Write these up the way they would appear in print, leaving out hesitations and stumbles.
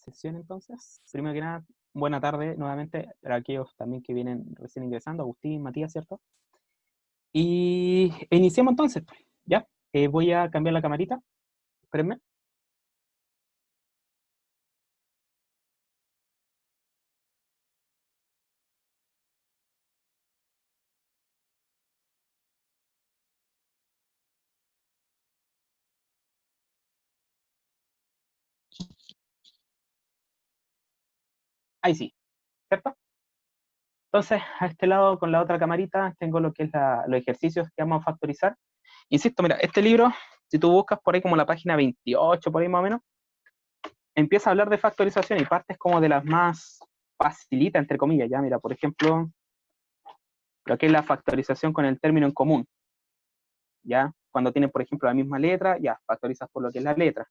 sesión entonces. Primero que nada, buena tarde nuevamente para aquellos también que vienen recién ingresando, Agustín, Matías, ¿cierto? Y iniciemos entonces, ¿ya? Voy a cambiar la camarita, espérenme. Ahí sí, ¿cierto? Entonces, a este lado, con la otra camarita, tengo lo que es los ejercicios que vamos a factorizar. Insisto, mira, este libro, si tú buscas por ahí como la página 28, por ahí más o menos, empieza a hablar de factorización y partes como de las más facilitas, entre comillas, ya, mira, por ejemplo, lo que es la factorización con el término en común, ya, cuando tienes, por ejemplo, la misma letra, ya, factorizas por lo que es la letra,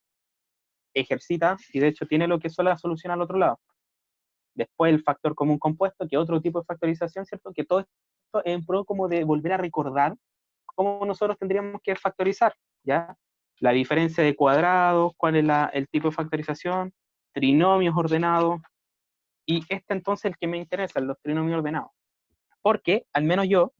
ejercita, y de hecho tiene lo que es la solución al otro lado. Después el factor común compuesto, que otro tipo de factorización, ¿cierto? Que todo esto es en pro como de volver a recordar cómo nosotros tendríamos que factorizar, ¿ya? La diferencia de cuadrados, cuál es el tipo de factorización, trinomios ordenados, y este entonces el que me interesa, los trinomios ordenados. Porque, al menos yo,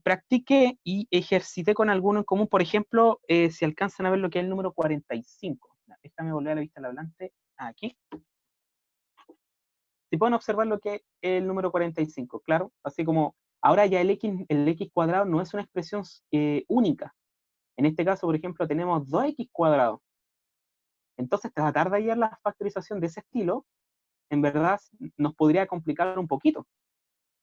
practiqué y ejercité con alguno en común, por ejemplo, si alcanzan a ver lo que es el número 45. Déjame volver a la vista al hablante, aquí. Si pueden observar lo que es el número 45, claro, así como ahora ya el x cuadrado no es una expresión única. En este caso, por ejemplo, tenemos 2x cuadrado. Entonces, tratar de hallar la factorización de ese estilo, en verdad, nos podría complicar un poquito,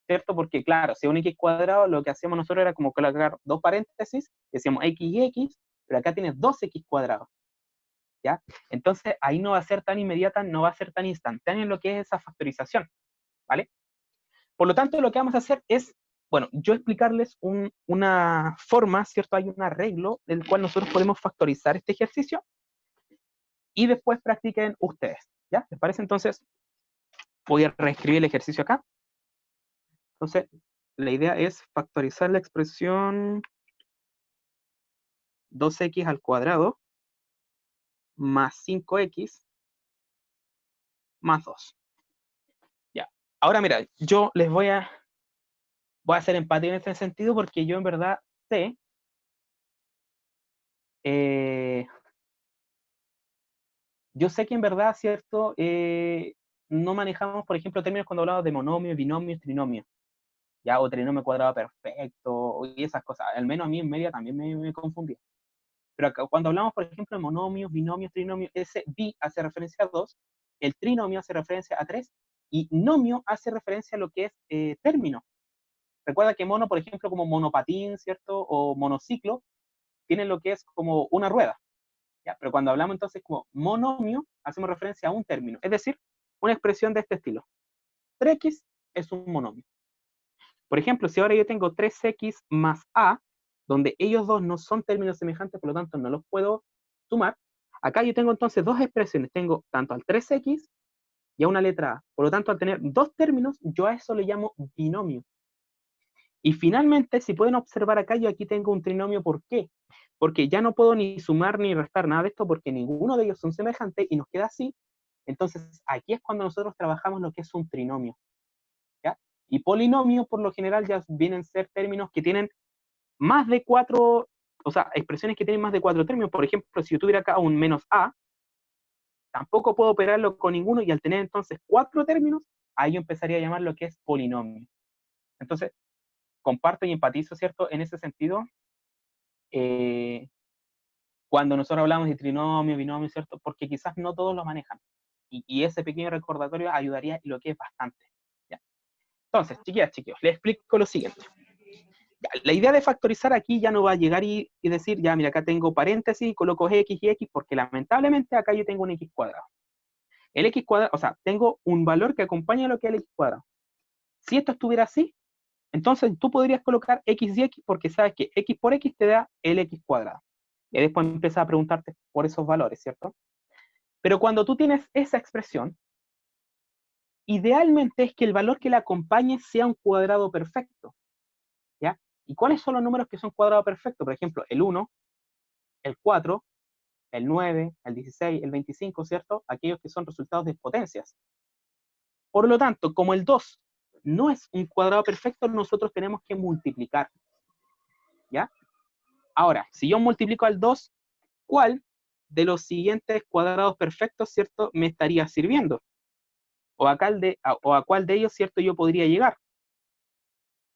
¿cierto? Porque, claro, si es un x cuadrado, lo que hacíamos nosotros era como colocar dos paréntesis, decíamos x y x, pero acá tienes 2x cuadrados, ¿ya? Entonces, ahí no va a ser tan inmediata, no va a ser tan instantánea en lo que es esa factorización, ¿vale? Por lo tanto, lo que vamos a hacer es, bueno, yo explicarles una forma, ¿cierto? Hay un arreglo del cual nosotros podemos factorizar este ejercicio y después practiquen ustedes, ¿ya? ¿Les parece? Entonces, voy a reescribir el ejercicio acá. Entonces, la idea es factorizar la expresión 2x al cuadrado más 5x más 2. Ya. Ahora, mira, yo les voy a hacer empate en este sentido porque yo en verdad sé yo sé que en verdad, ¿cierto? No manejamos, por ejemplo, términos cuando hablamos de monomio, binomio, trinomio, ¿ya? O trinomio cuadrado perfecto, y esas cosas. Al menos a mí en media también me confundía. Pero acá, cuando hablamos, por ejemplo, de monomios, binomios, trinomios, ese bi hace referencia a 2, el trinomio hace referencia a 3, y nomio hace referencia a lo que es término. Recuerda que mono, por ejemplo, como monopatín, ¿cierto? O monociclo, tienen lo que es como una rueda. ¿Ya? Pero cuando hablamos entonces como monomio, hacemos referencia a un término, es decir, una expresión de este estilo. 3x es un monomio. Por ejemplo, si ahora yo tengo 3x más a, donde ellos dos no son términos semejantes, por lo tanto no los puedo sumar, acá yo tengo entonces dos expresiones, tengo tanto al 3x y a una letra a. Por lo tanto, al tener dos términos, yo a eso le llamo binomio. Y finalmente, si pueden observar acá, yo aquí tengo un trinomio. ¿Por qué? Porque ya no puedo ni sumar ni restar nada de esto porque ninguno de ellos son semejantes y nos queda así. Entonces, aquí es cuando nosotros trabajamos lo que es un trinomio, ¿ya? Y polinomio, por lo general, ya vienen a ser términos que tienen más de 4, o sea, expresiones que tienen más de 4 términos. Por ejemplo, si yo tuviera acá un menos a, tampoco puedo operarlo con ninguno y al tener entonces 4 términos, ahí yo empezaría a llamar lo que es polinomio. Entonces, comparto y empatizo, ¿cierto? En ese sentido, eh, cuando nosotros hablamos de trinomio, binomio, ¿cierto? Porque quizás no todos lo manejan. Y ese pequeño recordatorio ayudaría lo que es bastante. ¿Ya? Entonces, chiquillas, chiquillos, les explico lo siguiente. Ya, la idea de factorizar aquí ya no va a llegar y decir, ya, mira, acá tengo paréntesis, coloco x y x, porque lamentablemente acá yo tengo un x cuadrado. El x cuadrado, o sea, tengo un valor que acompaña a lo que es el x cuadrado. Si esto estuviera así, entonces tú podrías colocar x y x porque sabes que x por x te da el x cuadrado. Y después empiezas a preguntarte por esos valores, ¿cierto? Pero cuando tú tienes esa expresión, idealmente es que el valor que la acompañe sea un cuadrado perfecto, ¿ya? ¿Y cuáles son los números que son cuadrados perfectos? Por ejemplo, el 1, el 4, el 9, el 16, el 25, ¿cierto? Aquellos que son resultados de potencias. Por lo tanto, como el 2 no es un cuadrado perfecto, nosotros tenemos que multiplicar, ¿ya? Ahora, si yo multiplico al 2, ¿cuál de los siguientes cuadrados perfectos, ¿cierto?, me estaría sirviendo? O a cuál de ellos, ¿cierto?, yo podría llegar.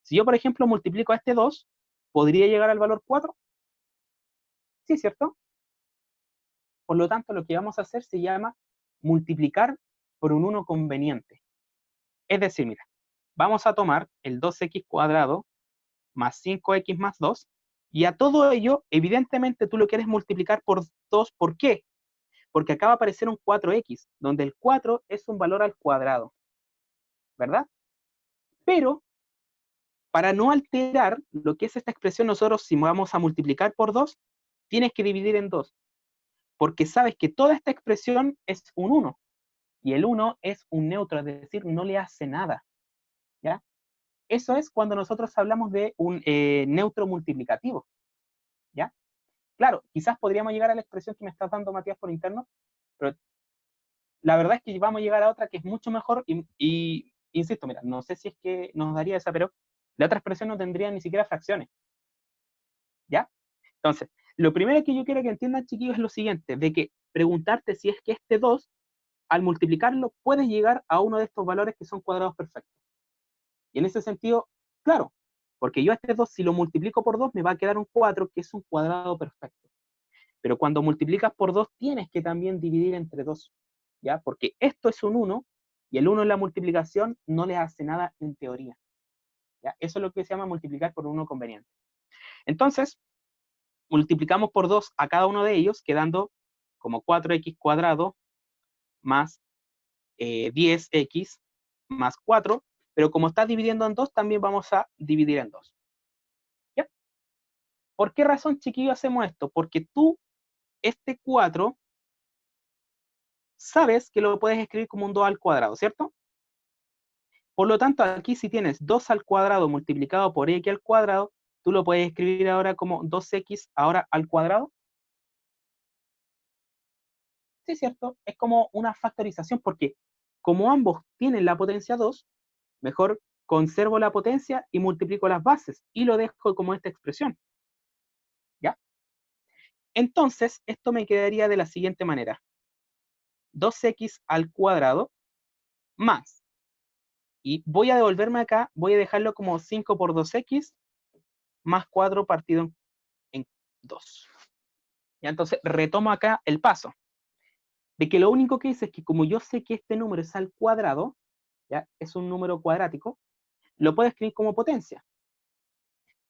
Si yo, por ejemplo, multiplico a este 2, ¿podría llegar al valor 4? Sí, ¿cierto? Por lo tanto, lo que vamos a hacer se llama multiplicar por un 1 conveniente. Es decir, mira, vamos a tomar el 2x cuadrado más 5x más 2, y a todo ello, evidentemente, tú lo quieres multiplicar por 2. ¿Por qué? Porque acá va a aparecer un 4x, donde el 4 es un valor al cuadrado, ¿verdad? Pero, para no alterar lo que es esta expresión, nosotros si vamos a multiplicar por 2, tienes que dividir en 2, porque sabes que toda esta expresión es un 1, y el 1 es un neutro, es decir, no le hace nada, ¿ya? Eso es cuando nosotros hablamos de un neutro multiplicativo, ¿ya? Claro, quizás podríamos llegar a la expresión que me estás dando, Matías, por interno, pero la verdad es que vamos a llegar a otra que es mucho mejor y insisto, mira, no sé si es que nos daría esa, pero la otra expresión no tendría ni siquiera fracciones, ¿ya? Entonces, lo primero que yo quiero que entiendan, chiquillos, es lo siguiente, de que preguntarte si es que este 2, al multiplicarlo, puedes llegar a uno de estos valores que son cuadrados perfectos. Y en ese sentido, claro, porque yo a este 2, si lo multiplico por 2, me va a quedar un 4, que es un cuadrado perfecto. Pero cuando multiplicas por 2, tienes que también dividir entre 2, ¿ya? Porque esto es un 1, y el 1 en la multiplicación no le hace nada en teoría, ¿ya? Eso es lo que se llama multiplicar por 1 conveniente. Entonces, multiplicamos por 2 a cada uno de ellos, quedando como 4x cuadrado más 10x más 4, pero como está dividiendo en 2, también vamos a dividir en 2. ¿Ya? ¿Por qué razón, chiquillos, hacemos esto? Porque tú, este 4, sabes que lo puedes escribir como un 2 al cuadrado, ¿cierto? Por lo tanto, aquí si tienes 2 al cuadrado multiplicado por x al cuadrado, tú lo puedes escribir ahora como 2x ahora al cuadrado. Sí, ¿cierto? Es como una factorización, porque como ambos tienen la potencia 2, mejor conservo la potencia y multiplico las bases, y lo dejo como esta expresión, ¿ya? Entonces, esto me quedaría de la siguiente manera. 2x al cuadrado más, y voy a devolverme acá, voy a dejarlo como 5 por 2x más 4 partido en 2. Ya, entonces retomo acá el paso, de que lo único que dice es que como yo sé que este número es al cuadrado, ¿ya? Es un número cuadrático, lo puedo escribir como potencia.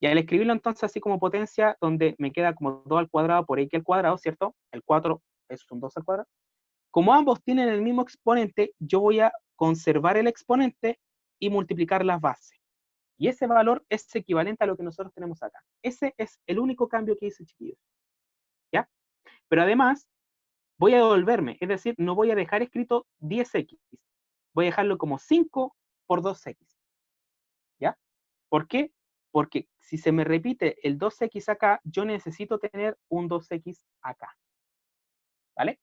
Y al escribirlo entonces así como potencia, donde me queda como 2 al cuadrado por x al cuadrado, ¿cierto? El 4 es un 2 al cuadrado. Como ambos tienen el mismo exponente, yo voy a conservar el exponente y multiplicar las bases. Y ese valor es equivalente a lo que nosotros tenemos acá. Ese es el único cambio que hice, chiquillos, ¿ya? Pero además, voy a devolverme, es decir, no voy a dejar escrito 10x, voy a dejarlo como 5 por 2x, ¿ya? ¿Por qué? Porque si se me repite el 2x acá, yo necesito tener un 2x acá, ¿vale?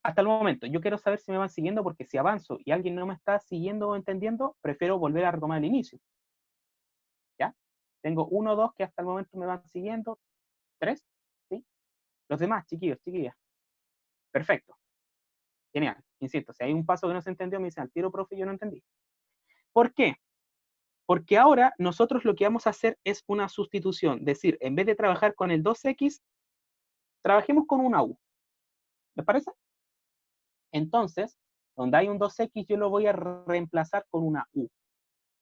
Hasta el momento, yo quiero saber si me van siguiendo, porque si avanzo y alguien no me está siguiendo o entendiendo, prefiero volver a retomar el inicio, ¿ya? Tengo 1, 2 que hasta el momento me van siguiendo, 3, ¿sí? Los demás, chiquillos, chiquillas. Perfecto. Genial. Insisto, si hay un paso que no se entendió, me dicen al tiro, profe, yo no entendí. ¿Por qué? Porque ahora nosotros lo que vamos a hacer es una sustitución. Es decir, en vez de trabajar con el 2x, trabajemos con una u. ¿Les parece? Entonces, donde hay un 2x, yo lo voy a reemplazar con una u.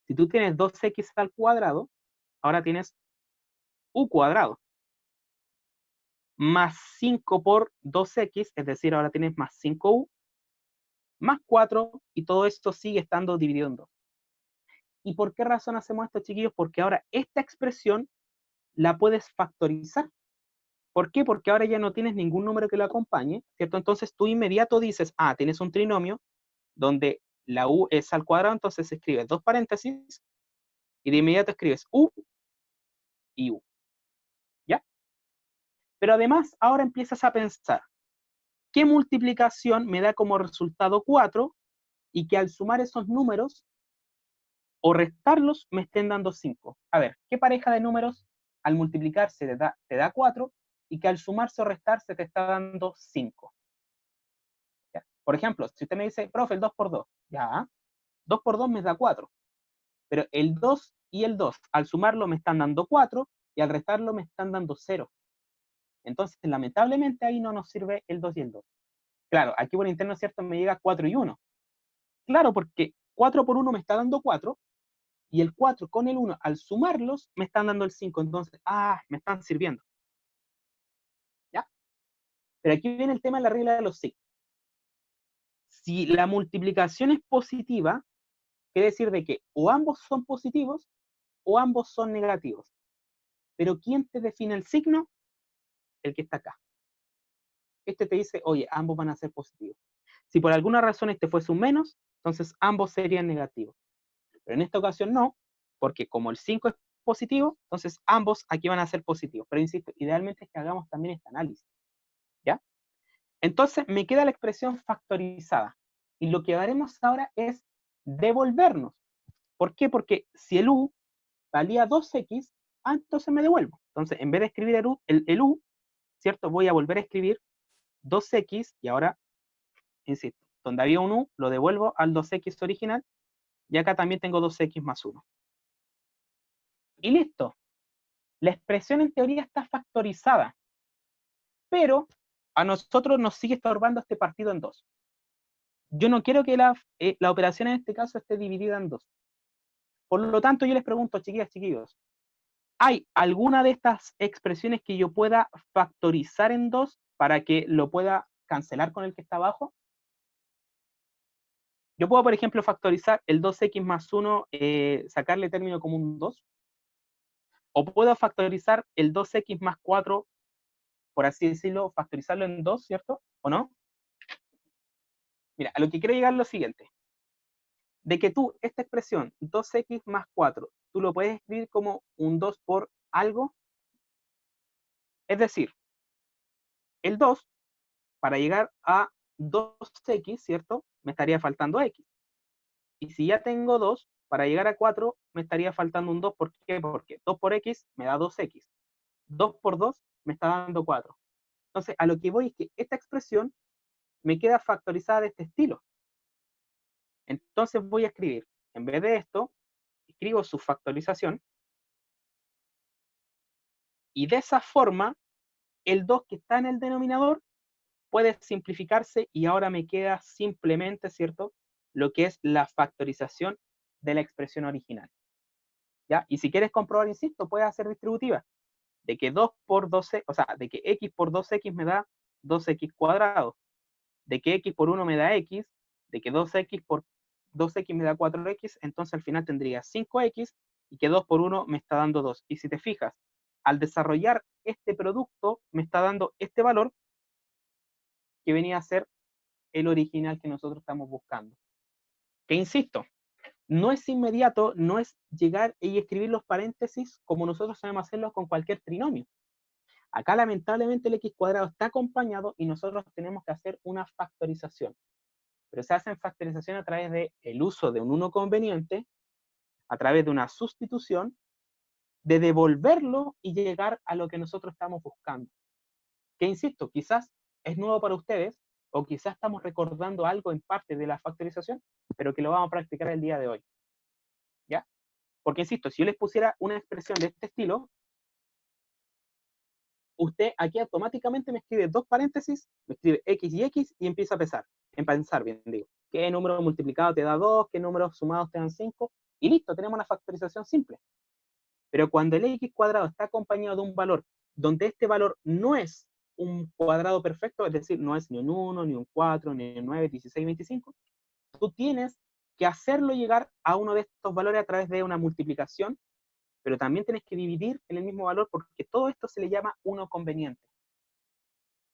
Si tú tienes 2x al cuadrado, ahora tienes u cuadrado. Más 5 por 2x, es decir, ahora tienes más 5u, más 4, y todo esto sigue estando dividido en 2. ¿Y por qué razón hacemos esto, chiquillos? Porque ahora esta expresión la puedes factorizar. ¿Por qué? Porque ahora ya no tienes ningún número que lo acompañe, ¿cierto? Entonces tú inmediato dices, tienes un trinomio donde la u es al cuadrado, entonces escribes 2 paréntesis y de inmediato escribes u y u, ¿ya? Pero además ahora empiezas a pensar, qué multiplicación me da como resultado 4 y que al sumar esos números o restarlos me estén dando 5. A ver, ¿qué pareja de números al multiplicarse te da 4 y que al sumarse o restarse te está dando 5? ¿Ya? Por ejemplo, si usted me dice, profe, el 2 por 2, ya, 2 por 2 me da 4, pero el 2 y el 2 al sumarlo me están dando 4 y al restarlo me están dando 0. Entonces, lamentablemente ahí no nos sirve el 2 y el 2. Claro, aquí por interno, ¿cierto? Me llega 4 y 1. Claro, porque 4 por 1 me está dando 4 y el 4 con el 1 al sumarlos me están dando el 5. Entonces, me están sirviendo. ¿Ya? Pero aquí viene el tema de la regla de los signos. Si la multiplicación es positiva, quiere decir de que o ambos son positivos o ambos son negativos. Pero ¿quién te define el signo? El que está acá. Este te dice, oye, ambos van a ser positivos. Si por alguna razón este fuese un menos, entonces ambos serían negativos. Pero en esta ocasión no, porque como el 5 es positivo, entonces ambos aquí van a ser positivos. Pero insisto, idealmente es que hagamos también este análisis. ¿Ya? Entonces me queda la expresión factorizada. Y lo que haremos ahora es devolvernos. ¿Por qué? Porque si el u valía 2x, entonces me devuelvo. Entonces, en vez de escribir el u, ¿cierto? Voy a volver a escribir 2x y ahora, insisto, donde había un u, lo devuelvo al 2x original y acá también tengo 2x más 1. Y listo. La expresión en teoría está factorizada, pero a nosotros nos sigue estorbando este partido en 2. Yo no quiero que la operación en este caso esté dividida en 2. Por lo tanto, yo les pregunto, chiquillas, chiquillos, ¿hay alguna de estas expresiones que yo pueda factorizar en 2 para que lo pueda cancelar con el que está abajo? Yo puedo, por ejemplo, factorizar el 2x más 1, sacarle término como un 2. O puedo factorizar el 2x más 4, por así decirlo, factorizarlo en 2, ¿cierto? ¿O no? Mira, a lo que quiero llegar es lo siguiente. De que tú, esta expresión, 2x más 4, tú lo puedes escribir como un 2 por algo. Es decir, el 2, para llegar a 2x, ¿cierto? Me estaría faltando x. Y si ya tengo 2, para llegar a 4, me estaría faltando un 2. ¿Por qué? Porque 2 por x me da 2x. 2 por 2 me está dando 4. Entonces, a lo que voy es que esta expresión me queda factorizada de este estilo. Entonces voy a escribir, en vez de esto, escribo su factorización, y de esa forma, el 2 que está en el denominador puede simplificarse y ahora me queda simplemente, ¿cierto?, lo que es la factorización de la expresión original. ¿Ya? Y si quieres comprobar, insisto, puedes hacer distributiva, de que 2 por 12, o sea, de que x por 2x me da 2x cuadrado, de que x por 1 me da x, de que 2x por 2x me da 4x, entonces al final tendría 5x y que 2 por 1 me está dando 2. Y si te fijas, al desarrollar este producto me está dando este valor que venía a ser el original que nosotros estamos buscando. Que insisto, no es inmediato, no es llegar y escribir los paréntesis como nosotros sabemos hacerlo con cualquier trinomio. Acá lamentablemente el x cuadrado está acompañado y nosotros tenemos que hacer una factorización. Pero se hace en factorización a través del uso de un 1 conveniente, a través de una sustitución, de devolverlo y llegar a lo que nosotros estamos buscando. Que insisto, quizás es nuevo para ustedes, o quizás estamos recordando algo en parte de la factorización, pero que lo vamos a practicar el día de hoy. ¿Ya? Porque insisto, si yo les pusiera una expresión de este estilo, usted aquí automáticamente me escribe dos paréntesis, me escribe x y empieza a pensar bien, digo. ¿Qué número multiplicado te da 2? ¿Qué números sumados te dan 5? Y listo, tenemos una factorización simple. Pero cuando el x cuadrado está acompañado de un valor donde este valor no es un cuadrado perfecto, es decir, no es ni un 1, ni un 4, ni un 9, 16, 25, tú tienes que hacerlo llegar a uno de estos valores a través de una multiplicación, pero también tienes que dividir en el mismo valor porque todo esto se le llama uno conveniente.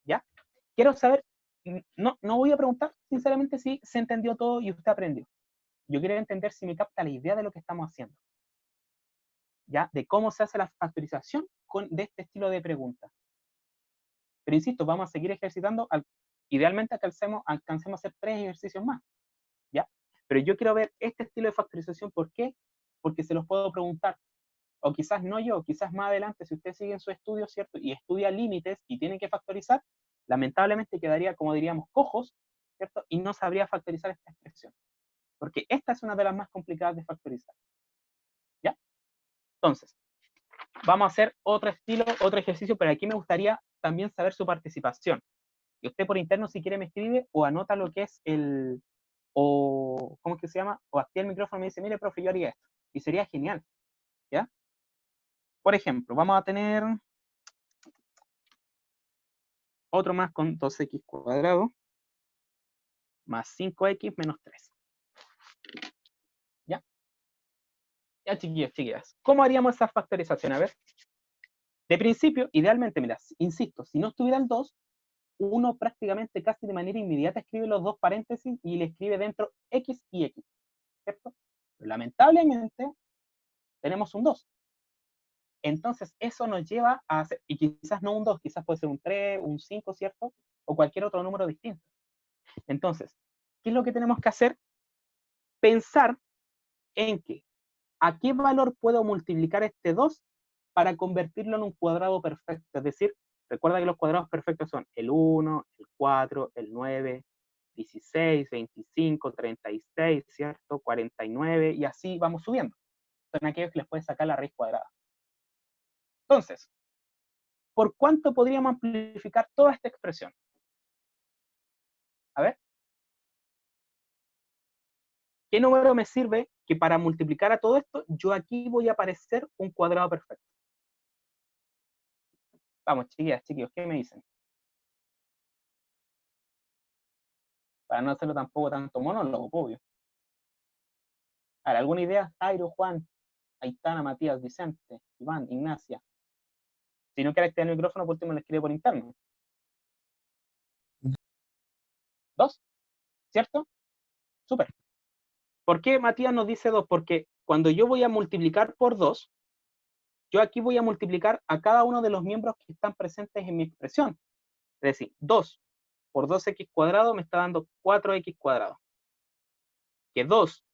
¿Ya? Quiero saber, no voy a preguntar sinceramente si se entendió todo y usted aprendió. Yo quiero entender si me capta la idea de lo que estamos haciendo. ¿Ya? De cómo se hace la factorización de este estilo de preguntas. Pero insisto, vamos a seguir ejercitando idealmente alcancemos a hacer 3 ejercicios más, ¿ya? Pero yo quiero ver este estilo de factorización, ¿por qué? Porque se los puedo preguntar, o quizás no yo, quizás más adelante, si usted sigue en su estudio, ¿cierto? Y estudia límites y tiene que factorizar, lamentablemente quedaría, como diríamos, cojos, ¿cierto? Y no sabría factorizar esta expresión, porque esta es una de las más complicadas de factorizar, ¿ya? Entonces, vamos a hacer otro estilo, otro ejercicio, pero aquí me gustaría también saber su participación. Y usted por interno, si quiere, me escribe o anota lo que es ¿cómo es que se llama? O activa el micrófono y me dice, mire, profe, yo haría esto. Y sería genial, ¿ya? Por ejemplo, vamos a tener otro más con 2x cuadrado más 5x menos 3. ¿Ya? Ya, chiquillos, chiquillas. ¿Cómo haríamos esa factorización? A ver. De principio, idealmente, mira, insisto, si no estuviera el 2, uno prácticamente casi de manera inmediata escribe los dos paréntesis y le escribe dentro x y x, ¿cierto? Pero lamentablemente, tenemos un 2. Entonces, eso nos lleva a hacer, y quizás no un 2, quizás puede ser un 3, un 5, ¿cierto? O cualquier otro número distinto. Entonces, ¿qué es lo que tenemos que hacer? Pensar en que, ¿a qué valor puedo multiplicar este 2 para convertirlo en un cuadrado perfecto? Es decir, recuerda que los cuadrados perfectos son el 1, el 4, el 9, 16, 25, 36, ¿cierto? 49, y así vamos subiendo. Son aquellos que les puedes sacar la raíz cuadrada. Entonces, ¿por cuánto podríamos amplificar toda esta expresión? A ver. ¿Qué número me sirve que para multiplicar a todo esto, yo aquí voy a aparecer un cuadrado perfecto? Vamos, chiquillas, chiquillos, ¿qué me dicen? Para no hacerlo tampoco tanto monólogo, obvio. A ver, ¿alguna idea? Jairo, Juan, Aitana, Matías, Vicente, Iván, Ignacia. Si no quiere activar el micrófono, por último le escribe por interno. 2, ¿cierto? Súper. ¿Por qué Matías nos dice 2? Porque cuando yo voy a multiplicar por 2, yo aquí voy a multiplicar a cada uno de los miembros que están presentes en mi expresión. Es decir, 2 por 2x cuadrado me está dando 4x cuadrado. Que 2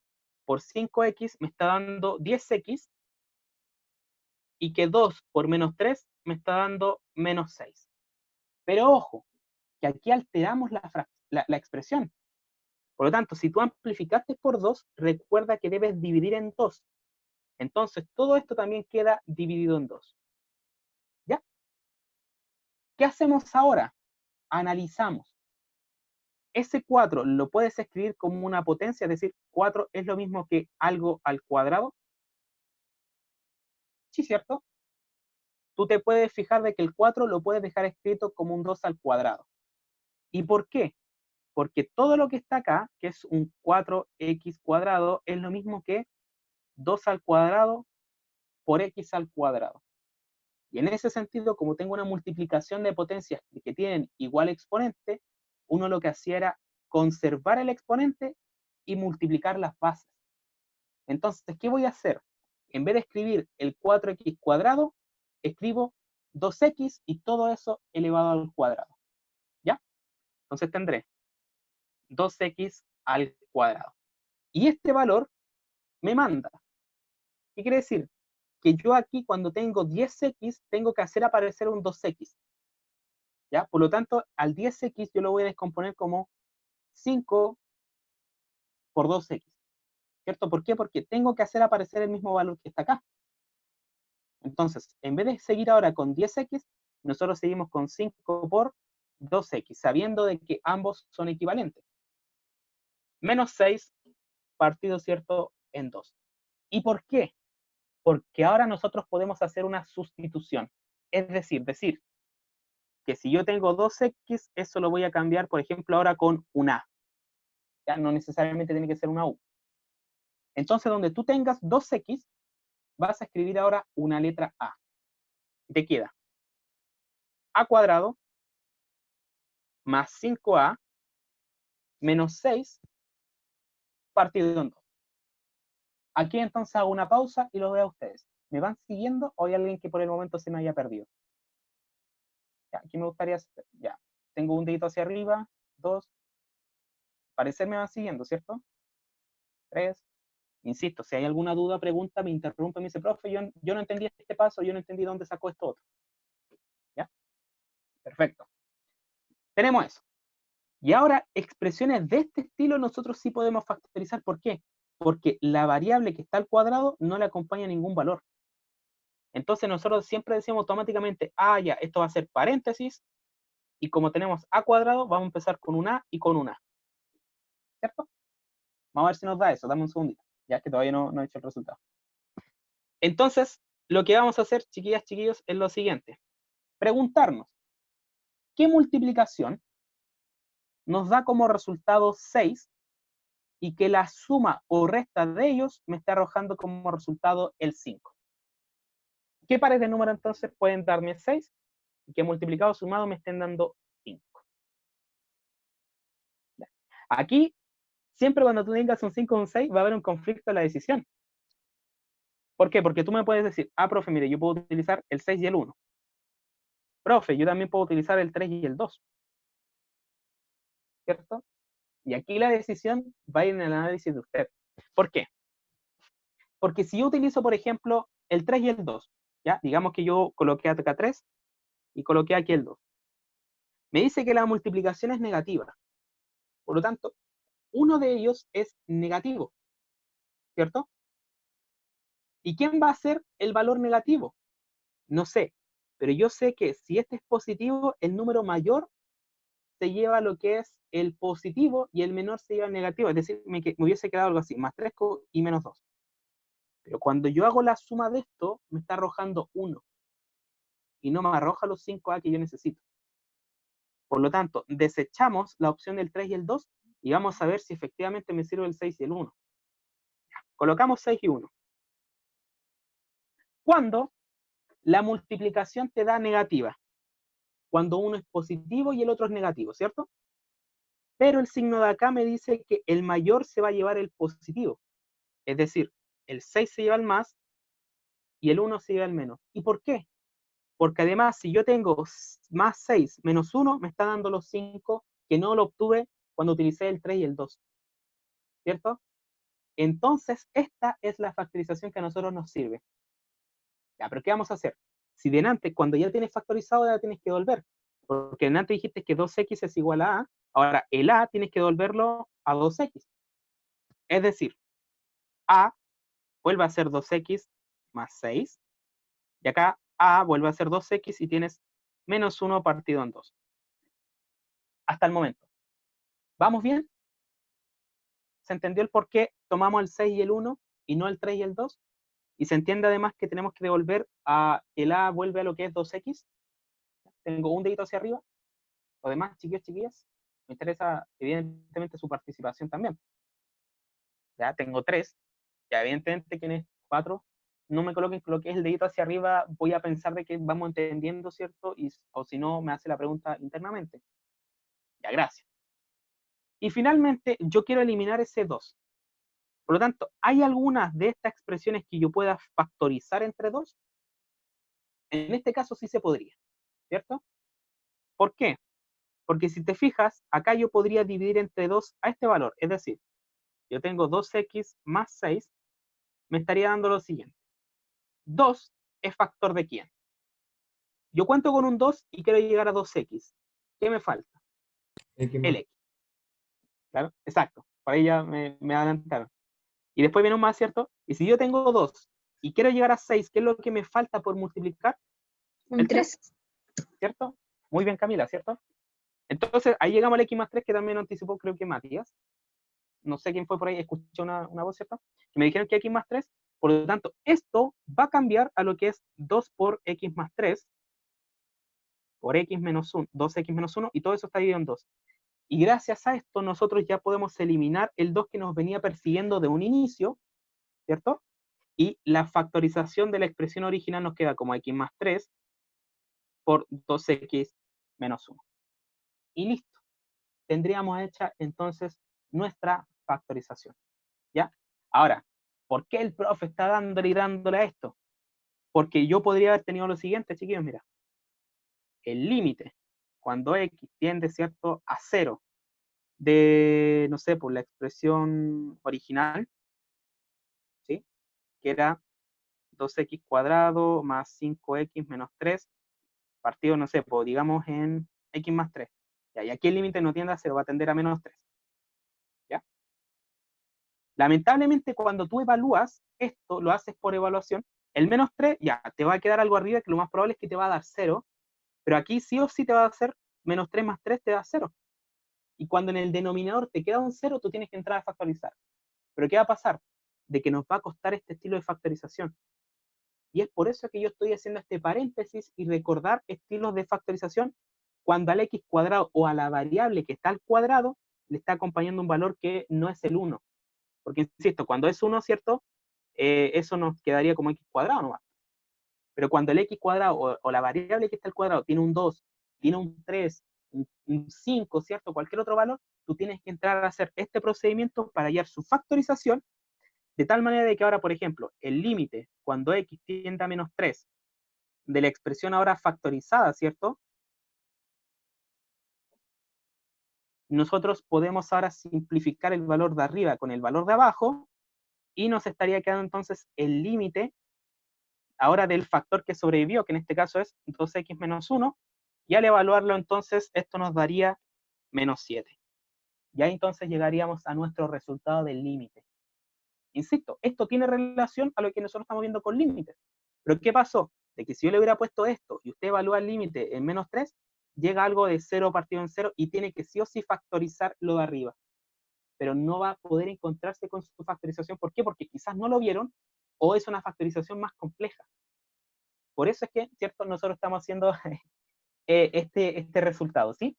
por 5x me está dando 10x, y que 2 por menos 3 me está dando menos 6. Pero ojo, que aquí alteramos la expresión. Por lo tanto, si tú amplificaste por 2, recuerda que debes dividir en 2. Entonces, todo esto también queda dividido en 2. ¿Ya? ¿Qué hacemos ahora? Analizamos. Ese 4 lo puedes escribir como una potencia, es decir, 4 es lo mismo que algo al cuadrado. Sí, ¿cierto? Tú te puedes fijar de que el 4 lo puedes dejar escrito como un 2 al cuadrado. ¿Y por qué? Porque todo lo que está acá, que es un 4x cuadrado, es lo mismo que 2 al cuadrado por x al cuadrado. Y en ese sentido, como tengo una multiplicación de potencias que tienen igual exponente, uno lo que hacía era conservar el exponente y multiplicar las bases. Entonces, ¿qué voy a hacer? En vez de escribir el 4x cuadrado, escribo 2x y todo eso elevado al cuadrado. ¿Ya? Entonces tendré 2x al cuadrado. Y este valor me manda. ¿Qué quiere decir? Que yo aquí cuando tengo 10x tengo que hacer aparecer un 2x. ¿Ya? Por lo tanto, al 10x yo lo voy a descomponer como 5 por 2x. ¿Cierto? ¿Por qué? Porque tengo que hacer aparecer el mismo valor que está acá. Entonces, en vez de seguir ahora con 10x, nosotros seguimos con 5 por 2x, sabiendo de que ambos son equivalentes. Menos 6 partido, ¿cierto?, en 2. ¿Y por qué? Porque ahora nosotros podemos hacer una sustitución. Es decir, que si yo tengo 2x, eso lo voy a cambiar, por ejemplo, ahora con un a. Ya no necesariamente tiene que ser una u. Entonces, donde tú tengas 2x, vas a escribir ahora una letra a. Y te queda a cuadrado más 5a menos 6 partido en 2. Aquí entonces hago una pausa y los veo a ustedes. ¿Me van siguiendo o hay alguien que por el momento se me haya perdido? Ya, aquí me gustaría, ya, tengo un dedito hacia arriba, 2, parecer me van siguiendo, ¿cierto? 3, insisto, si hay alguna duda, pregunta, me interrumpe, me dice, profe, yo no entendí este paso, yo no entendí dónde sacó esto otro. ¿Ya? Perfecto. Tenemos eso. Y ahora, expresiones de este estilo nosotros sí podemos factorizar. ¿Por qué? Porque la variable que está al cuadrado no le acompaña ningún valor. Entonces nosotros siempre decimos automáticamente, ya, esto va a ser paréntesis, y como tenemos a cuadrado, vamos a empezar con un a y con un a. ¿Cierto? Vamos a ver si nos da eso, dame un segundito, ya es que todavía no he hecho el resultado. Entonces, lo que vamos a hacer, chiquillas, chiquillos, es lo siguiente. Preguntarnos, ¿qué multiplicación nos da como resultado 6 y que la suma o resta de ellos me está arrojando como resultado el 5? ¿Qué pares de números entonces pueden darme 6 y que multiplicado sumado me estén dando 5? Aquí, siempre cuando tú tengas un 5 o un 6, va a haber un conflicto en la decisión. ¿Por qué? Porque tú me puedes decir, profe, mire, yo puedo utilizar el 6 y el 1. Profe, yo también puedo utilizar el 3 y el 2. ¿Cierto? Y aquí la decisión va a ir en el análisis de usted. ¿Por qué? Porque si yo utilizo, por ejemplo, el 3 y el 2, ¿ya? Digamos que yo coloqué acá 3 y coloqué aquí el 2. Me dice que la multiplicación es negativa. Por lo tanto, uno de ellos es negativo, ¿cierto? ¿Y quién va a ser el valor negativo? No sé, pero yo sé que si este es positivo, el número mayor se lleva lo que es el positivo y el menor se lleva el negativo. Es decir, me hubiese quedado algo así, más 3 y menos 2. Pero cuando yo hago la suma de esto, me está arrojando 1 y no me arroja los 5A que yo necesito. Por lo tanto, desechamos la opción del 3 y el 2 y vamos a ver si efectivamente me sirve el 6 y el 1. Colocamos 6 y 1. ¿Cuándo la multiplicación te da negativa? Cuando uno es positivo y el otro es negativo, ¿cierto? Pero el signo de acá me dice que el mayor se va a llevar el positivo. Es decir, el 6 se lleva el más y el 1 se lleva el menos. ¿Y por qué? Porque además, si yo tengo más 6 menos 1, me está dando los 5 que no lo obtuve cuando utilicé el 3 y el 2. ¿Cierto? Entonces, esta es la factorización que a nosotros nos sirve. Ya, pero ¿qué vamos a hacer? Si delante, cuando ya tienes factorizado, ya tienes que devolver. Porque delante dijiste que 2x es igual a a. Ahora, el a tienes que devolverlo a 2x. Es decir, a vuelve a ser 2x más 6. Y acá a vuelve a ser 2x y tienes menos 1 partido en 2. Hasta el momento. ¿Vamos bien? ¿Se entendió el por qué tomamos el 6 y el 1 y no el 3 y el 2? Y se entiende además que tenemos que devolver a el a vuelve a lo que es 2x. Tengo un dedito hacia arriba. Lo demás, chiquillos, chiquillas, me interesa evidentemente su participación también. Ya tengo 3. Ya evidentemente quienes 4 no me coloquen lo que es el dedito hacia arriba, voy a pensar de que vamos entendiendo, ¿cierto? O si no, me hace la pregunta internamente. Ya, gracias. Y finalmente, yo quiero eliminar ese 2. Por lo tanto, ¿hay algunas de estas expresiones que yo pueda factorizar entre 2? En este caso sí se podría, ¿cierto? ¿Por qué? Porque si te fijas, acá yo podría dividir entre 2 a este valor. Es decir, yo tengo 2x más 6, me estaría dando lo siguiente. 2 es factor de quién. Yo cuento con un 2 y quiero llegar a 2x. ¿Qué me falta? El x. Claro, exacto. Por ahí ya me adelantaron. Y después viene un más, ¿cierto? Y si yo tengo 2 y quiero llegar a 6, ¿qué es lo que me falta por multiplicar? Un El 3, ¿cierto? Muy bien, Camila, ¿cierto? Entonces, ahí llegamos al x más 3, que también anticipó, creo que Matías. No sé quién fue por ahí, escuché una voz, ¿cierto? Que me dijeron que x más 3. Por lo tanto, esto va a cambiar a lo que es 2 por x más 3, por x menos 1, 2x menos 1, y todo eso está dividido en 2. Y gracias a esto, nosotros ya podemos eliminar el 2 que nos venía persiguiendo de un inicio, ¿cierto? Y la factorización de la expresión original nos queda como x más 3 por 2x menos 1. Y listo. Tendríamos hecha entonces nuestra factorización. ¿Ya? Ahora, ¿por qué el profe está dándole a esto? Porque yo podría haber tenido lo siguiente, chiquillos, mira. El límite, cuando x tiende, ¿cierto?, a 0, de, no sé, por la expresión original, ¿sí? Que era 2x cuadrado más 5x menos 3 partido, no sé, pues digamos en x más 3. ¿Ya? Y aquí el límite no tiende a 0, va a tender a menos 3. ¿Ya? Lamentablemente, cuando tú evalúas esto, lo haces por evaluación, el menos 3, ya, te va a quedar algo arriba que lo más probable es que te va a dar 0, pero aquí sí o sí te va a hacer menos 3 más 3 te da 0. Y cuando en el denominador te queda un 0, tú tienes que entrar a factorizar. Pero ¿qué va a pasar? De que nos va a costar este estilo de factorización. Y es por eso que yo estoy haciendo este paréntesis y recordar estilos de factorización cuando al x cuadrado o a la variable que está al cuadrado le está acompañando un valor que no es el 1. Porque, insisto, cuando es 1, ¿cierto? Eso nos quedaría como x cuadrado nomás. Pero cuando el x cuadrado o la variable que está al cuadrado tiene un 2, tiene un 3, un 5, ¿cierto? Cualquier otro valor, tú tienes que entrar a hacer este procedimiento para hallar su factorización, de tal manera de que ahora, por ejemplo, el límite cuando x tiende a menos 3 de la expresión ahora factorizada, ¿cierto? Nosotros podemos ahora simplificar el valor de arriba con el valor de abajo y nos estaría quedando entonces el límite ahora del factor que sobrevivió, que en este caso es 2x menos 1, y al evaluarlo entonces esto nos daría menos 7. Ya entonces llegaríamos a nuestro resultado del límite. Insisto, esto tiene relación a lo que nosotros estamos viendo con límites. Pero ¿qué pasó? De que si yo le hubiera puesto esto y usted evalúa el límite en menos 3, llega algo de 0 partido en 0 y tiene que sí o sí factorizar lo de arriba. Pero no va a poder encontrarse con su factorización. ¿Por qué? Porque quizás no lo vieron o es una factorización más compleja. Por eso es que, ¿cierto? Nosotros estamos haciendo este resultado, ¿sí?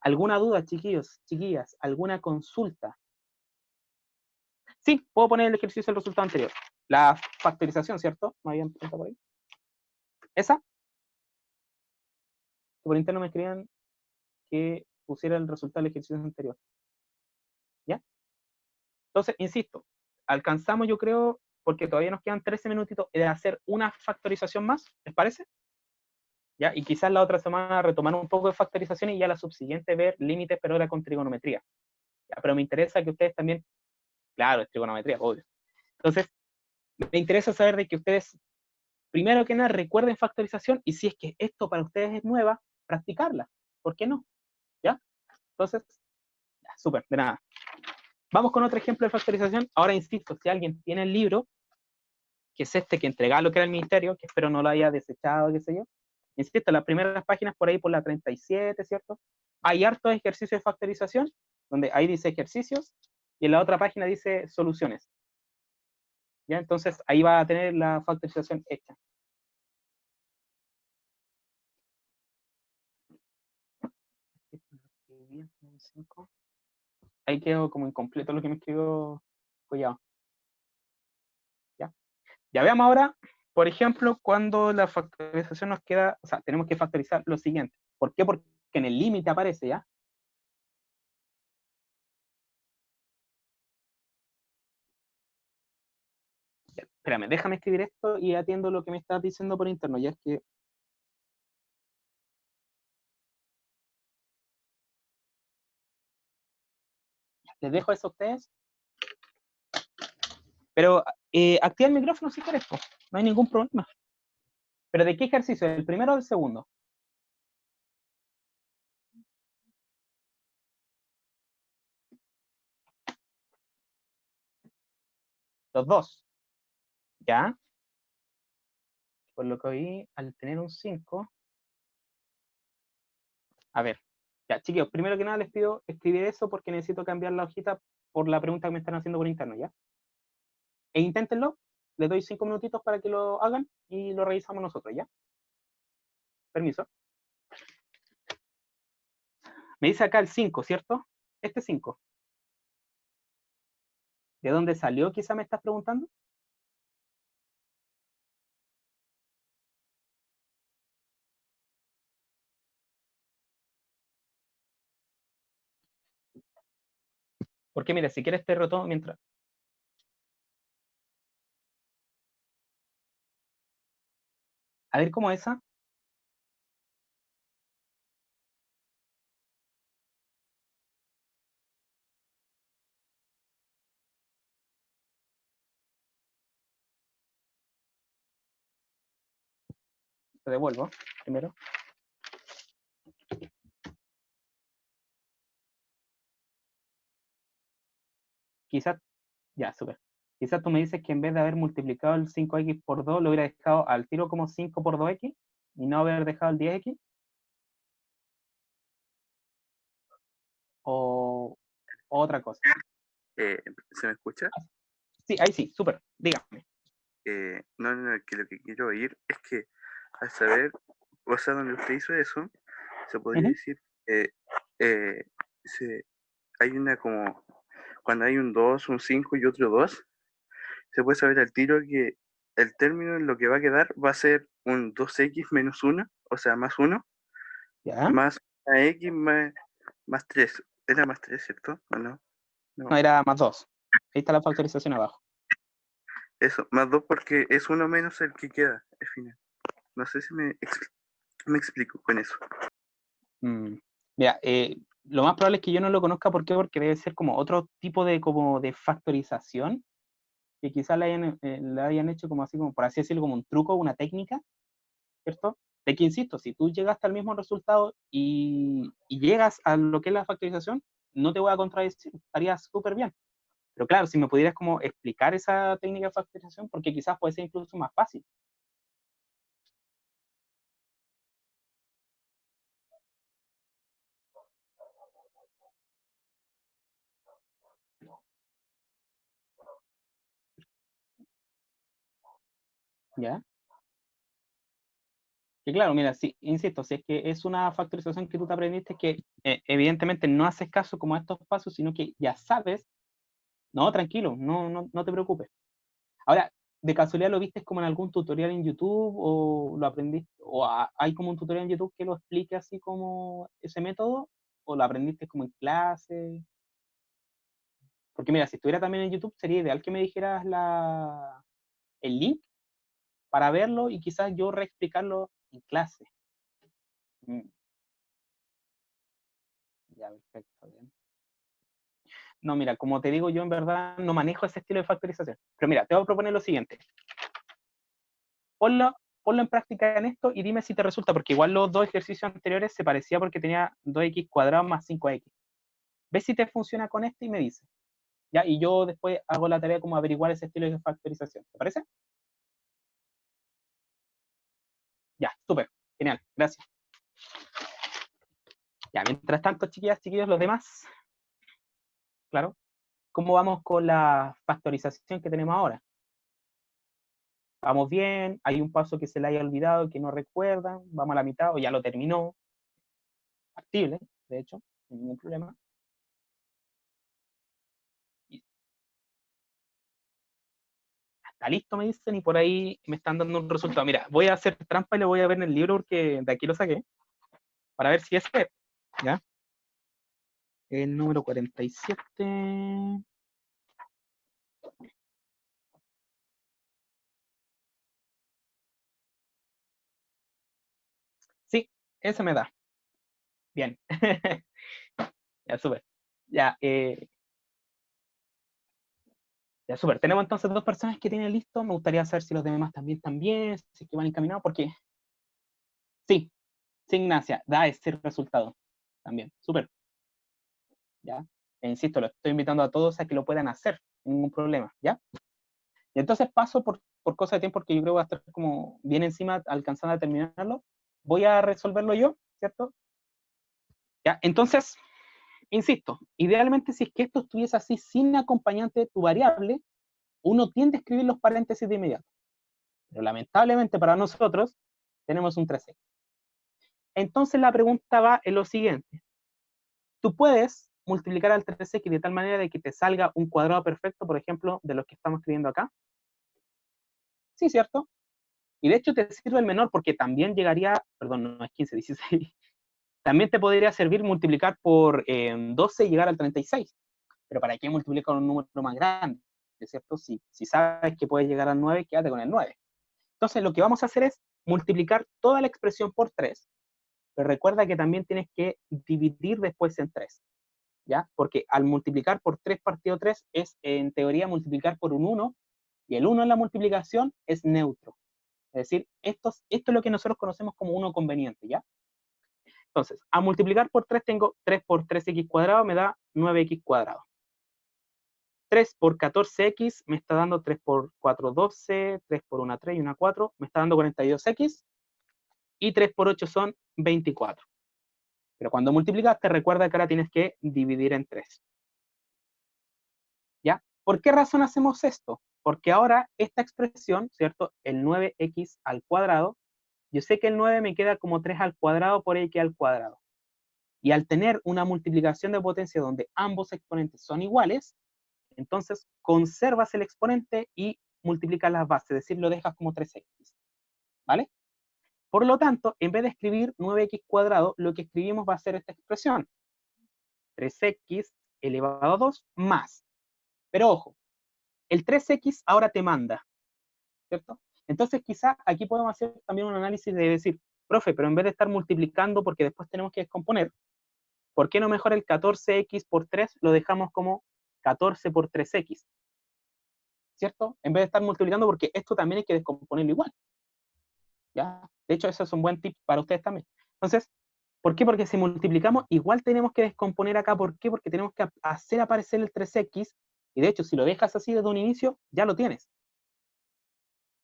¿Alguna duda, chiquillos, chiquillas? ¿Alguna consulta? Sí, puedo poner el ejercicio del resultado anterior. La factorización, ¿cierto? ¿Me habían preguntado por ahí? ¿Esa? Que por interno me escribían que pusiera el resultado del ejercicio anterior. ¿Ya? Entonces, insisto, alcanzamos, yo creo, porque todavía nos quedan 13 minutitos de hacer una factorización más, ¿les parece? ¿Ya? Y quizás la otra semana retomar un poco de factorización y ya la subsiguiente ver límites, pero ahora con trigonometría. ¿Ya? Pero me interesa que ustedes también, claro, es trigonometría, obvio. Entonces, me interesa saber de que ustedes, primero que nada, recuerden factorización y si es que esto para ustedes es nueva, practicarla. ¿Por qué no? ¿Ya? Entonces, ya, súper, de nada. Vamos con otro ejemplo de factorización. Ahora insisto, si alguien tiene el libro, que es este que entregaba lo que era el ministerio, que espero no lo haya desechado, qué sé yo. Insisto, las primeras páginas por ahí por la 37, ¿cierto? Hay hartos ejercicios de factorización, donde ahí dice ejercicios, y en la otra página dice soluciones. ¿Ya? Entonces ahí va a tener la factorización hecha. Ahí quedó como incompleto lo que me escribió Collado. ¿Ya? Ya veamos ahora, por ejemplo, cuando la factorización nos queda, o sea, tenemos que factorizar lo siguiente. ¿Por qué? Porque en el límite aparece, ¿ya? Ya, espérame, déjame escribir esto y atiendo lo que me estás diciendo por interno, ya es que les dejo eso a ustedes, pero activa el micrófono si quieres, pues, no hay ningún problema. ¿Pero de qué ejercicio? ¿El primero o el segundo? Los dos, ¿ya? Por lo que oí, al tener un 5, a ver, ya, chiquillos, primero que nada les pido escribir eso porque necesito cambiar la hojita por la pregunta que me están haciendo por interno, ¿ya? E inténtenlo, les doy 5 minutitos para que lo hagan y lo revisamos nosotros, ¿ya? Permiso. Me dice acá el 5, ¿cierto? Este 5. ¿De dónde salió? Quizá me estás preguntando. Porque mira, si quieres te retomo mientras. A ver cómo esa. te devuelvo primero. Quizás, ya, súper. Quizás tú me dices que en vez de haber multiplicado el 5x por 2, lo hubiera dejado al tiro como 5 por 2x y no haber dejado el 10x. O otra cosa. ¿Se me escucha? Sí, ahí sí, súper. Dígame. No, que lo que quiero oír es que al saber, o sea, donde usted hizo eso, se podría decir que eh, hay una como, cuando hay un 2 un 5 y otro 2 se puede saber al tiro que el término en lo que va a quedar va a ser un 2x menos 1, o sea, más 1, ¿Ya? más una x más 3. Era más 3, ¿cierto? ¿O no? No, No. era más 2. Ahí está la factorización abajo. Eso, más 2 porque es uno menos el que queda al final. No sé si me explico con eso. Mira, lo más probable es que yo no lo conozca. ¿Por qué? Porque debe ser como otro tipo de, como de factorización que quizás le hayan hecho como así, como por así decirlo, como un truco, una técnica, ¿cierto? De que, insisto, si tú llegaste al mismo resultado y llegas a lo que es la factorización, no te voy a contradecir, estaría súper bien. Pero claro, si me pudieras como explicar esa técnica de factorización, porque quizás puede ser incluso más fácil. ¿Ya? Que claro, mira, sí, insisto, si es que es una factorización que tú te aprendiste, que evidentemente no haces caso como a estos pasos, sino que ya sabes, no, tranquilo, no te preocupes. Ahora, ¿de casualidad lo viste como en algún tutorial en YouTube o lo aprendiste, o hay como un tutorial en YouTube que lo explique así como ese método, o lo aprendiste como en clase? Porque mira, si estuviera también en YouTube, sería ideal que me dijeras el link para verlo y quizás yo reexplicarlo en clase. Mm, ya, perfecto, bien. No, mira, como te digo, yo en verdad no manejo ese estilo de factorización. Pero mira, te voy a proponer lo siguiente. Ponlo, ponlo en práctica en esto y dime si te resulta, porque igual los dos ejercicios anteriores se parecía porque tenía 2x cuadrado más 5x. Ve si te funciona con este y me dice. ¿Ya? Y yo después hago la tarea como averiguar ese estilo de factorización. ¿Te parece? Ya, súper. Genial, gracias. Ya, mientras tanto, chiquillas, chiquillos, los demás, claro, ¿cómo vamos con la factorización que tenemos ahora? ¿Vamos bien? ¿Hay un paso que se le haya olvidado, que no recuerdan? ¿Vamos a la mitad o ya lo terminó? Factible, de hecho, sin ningún problema. Y está listo, me dicen, y por ahí me están dando un resultado. Mira, voy a hacer trampa y le voy a ver en el libro porque de aquí lo saqué, para ver si es que, ¿ya? El número 47. Sí, ese me da. Bien. Ya, súper. Ya, ya, súper. Tenemos entonces dos personas que tienen listo. Me gustaría saber si los demás también, si es que van encaminados, porque sí, sí, Ignacia, da ese resultado también. Súper. ¿Ya? E insisto, lo estoy invitando a todos a que lo puedan hacer, sin ningún problema, ¿ya? Y entonces paso por cosa de tiempo, porque yo creo que va a estar como bien encima, alcanzando a terminarlo. Voy a resolverlo yo, ¿cierto? ¿Ya? Entonces, insisto, idealmente si es que esto estuviese así sin acompañante de tu variable, uno tiende a escribir los paréntesis de inmediato. Pero lamentablemente para nosotros tenemos un 3x. Entonces la pregunta va en lo siguiente. Tú puedes multiplicar al 3x de tal manera de que te salga un cuadrado perfecto, por ejemplo, de los que estamos escribiendo acá. Sí, ¿cierto? Y de hecho te sirve el menor porque también llegaría, perdón, no es 15, 16. También te podría servir multiplicar por 12 y llegar al 36. Pero ¿para qué multiplicar un número más grande? ¿Cierto? Si sabes que puedes llegar al 9, quédate con el 9. Entonces lo que vamos a hacer es multiplicar toda la expresión por 3. Pero recuerda que también tienes que dividir después en 3. ¿Ya? Porque al multiplicar por 3 partido 3 es en teoría multiplicar por un 1 y el 1 en la multiplicación es neutro. Es decir, esto es lo que nosotros conocemos como uno conveniente, ¿ya? Entonces, a multiplicar por 3 tengo 3 por 3x cuadrado, me da 9x cuadrado. 3 por 14x me está dando 3 por 4, 12, 3 por 1, 3 y 1, 4, me está dando 42x, y 3 por 8 son 24. Pero cuando multiplicaste, recuerda que ahora tienes que dividir en 3. ¿Ya? ¿Por qué razón hacemos esto? Porque ahora esta expresión, ¿cierto? El 9x al cuadrado, yo sé que el 9 me queda como 3 al cuadrado por x al cuadrado. Y al tener una multiplicación de potencia donde ambos exponentes son iguales, entonces conservas el exponente y multiplicas las bases, es decir, lo dejas como 3x. ¿Vale? Por lo tanto, en vez de escribir 9x cuadrado, lo que escribimos va a ser esta expresión. 3x elevado a 2 más. Pero ojo, el 3x ahora te manda, ¿cierto? Entonces quizás aquí podemos hacer también un análisis de decir, profe, pero en vez de estar multiplicando porque después tenemos que descomponer, ¿por qué no mejor el 14x por 3 lo dejamos como 14 por 3x? ¿Cierto? En vez de estar multiplicando, porque esto también hay que descomponerlo igual. ¿Ya? De hecho, eso es un buen tip para ustedes también. Entonces, ¿por qué? Porque si multiplicamos, igual tenemos que descomponer acá. ¿Por qué? Porque tenemos que hacer aparecer el 3x, y de hecho, si lo dejas así desde un inicio, ya lo tienes.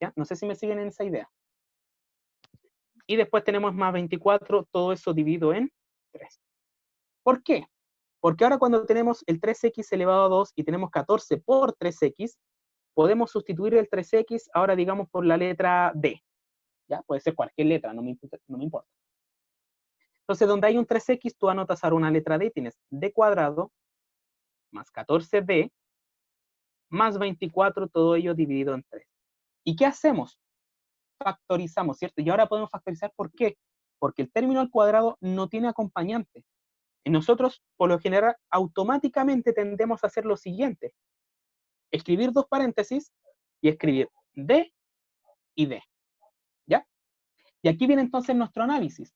¿Ya? No sé si me siguen en esa idea. Y después tenemos más 24, todo eso dividido en 3. ¿Por qué? Porque ahora cuando tenemos el 3x elevado a 2 y tenemos 14 por 3x, podemos sustituir el 3x ahora digamos por la letra D. ¿Ya? Puede ser cualquier letra, no me importa. Entonces, donde hay un 3x, tú anotas ahora una letra D, tienes D cuadrado más 14D más 24, todo ello dividido en 3. ¿Y qué hacemos? Factorizamos, ¿cierto? Y ahora podemos factorizar, ¿por qué? Porque el término al cuadrado no tiene acompañante. Y nosotros, por lo general, automáticamente tendemos a hacer lo siguiente. Escribir dos paréntesis y escribir D y D. ¿Ya? Y aquí viene entonces nuestro análisis.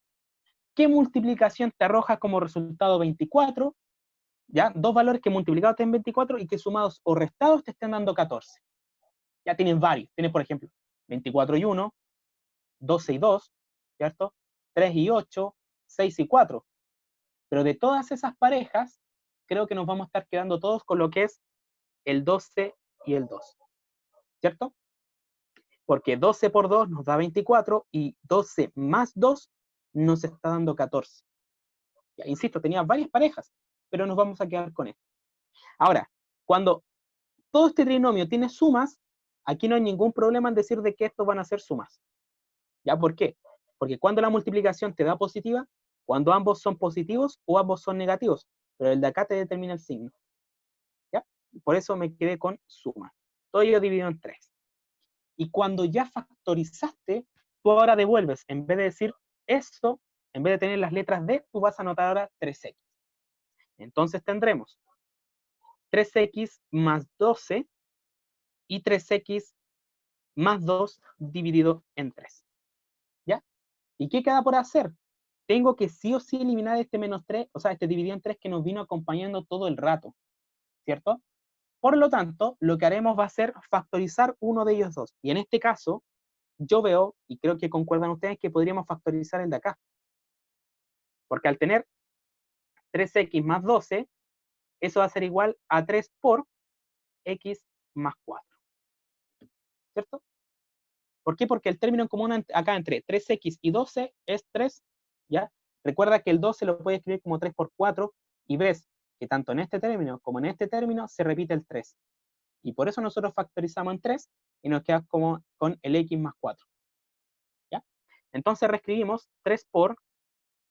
¿Qué multiplicación te arroja como resultado 24? ¿Ya? Dos valores que multiplicados te den 24 y que sumados o restados te estén dando 14. Ya tienes varios. Tienes, por ejemplo, 24 y 1, 12 y 2, ¿cierto? 3 y 8, 6 y 4. Pero de todas esas parejas, creo que nos vamos a estar quedando todos con lo que es el 12 y el 2, ¿cierto? Porque 12 por 2 nos da 24 y 12 más 2 nos está dando 14. Ya, insisto, tenía varias parejas, pero nos vamos a quedar con esto. Ahora, cuando todo este trinomio tiene sumas, aquí no hay ningún problema en decir de que estos van a ser sumas. ¿Ya? ¿Por qué? Porque cuando la multiplicación te da positiva, cuando ambos son positivos o ambos son negativos, pero el de acá te determina el signo. ¿Ya? Por eso me quedé con suma. Todo ello dividido en 3. Y cuando ya factorizaste, tú ahora devuelves, en vez de decir esto, en vez de tener las letras D, tú vas a anotar ahora 3x. Entonces tendremos 3x más 12 y 3x más 2 dividido en 3. ¿Ya? ¿Y qué queda por hacer? Tengo que sí o sí eliminar este menos 3, o sea, este dividido en 3 que nos vino acompañando todo el rato, ¿cierto? Por lo tanto, lo que haremos va a ser factorizar uno de ellos dos. Y en este caso, yo veo, y creo que concuerdan ustedes, que podríamos factorizar el de acá. Porque al tener 3x más 12, eso va a ser igual a 3 por x más 4. ¿Cierto? ¿Por qué? Porque el término en común acá entre 3x y 12 es 3, ¿ya? Recuerda que el 12 lo puedes escribir como 3 por 4 y ves que tanto en este término como en este término se repite el 3. Y por eso nosotros factorizamos en 3 y nos queda como con el x más 4. ¿Ya? Entonces reescribimos 3 por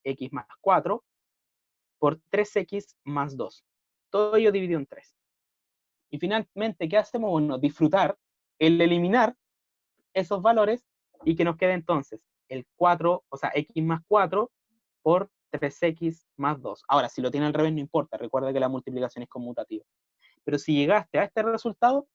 x más 4 por 3x más 2. Todo ello dividido en 3. Y finalmente, ¿qué hacemos? Bueno, disfrutar el eliminar esos valores y que nos quede entonces el 4, o sea, x más 4 por 3x más 2. Ahora, si lo tiene al revés no importa, recuerda que la multiplicación es conmutativa. Pero si llegaste a este resultado,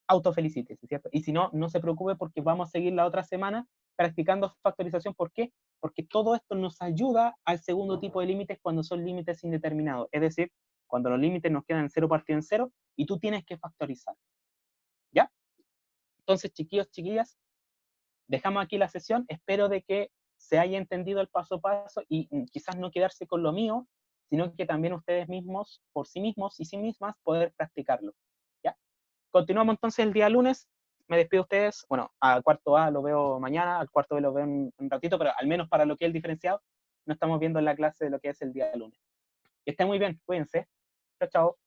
autofelicítese, ¿cierto? Y si no, no se preocupe porque vamos a seguir la otra semana practicando factorización. ¿Por qué? Porque todo esto nos ayuda al segundo tipo de límites cuando son límites indeterminados. Es decir, cuando los límites nos quedan en 0 partido en 0 y tú tienes que factorizar. ¿Ya? Entonces, chiquillos, chiquillas, dejamos aquí la sesión, espero de que se haya entendido el paso a paso y quizás no quedarse con lo mío, sino que también ustedes mismos, por sí mismos y sí mismas, poder practicarlo. ¿Ya? Continuamos entonces el día lunes, me despido de ustedes, bueno, al cuarto A lo veo mañana, al cuarto B lo veo en un ratito, pero al menos para lo que es el diferenciado, no estamos viendo en la clase de lo que es el día lunes. Que estén muy bien, cuídense. Chao, chao.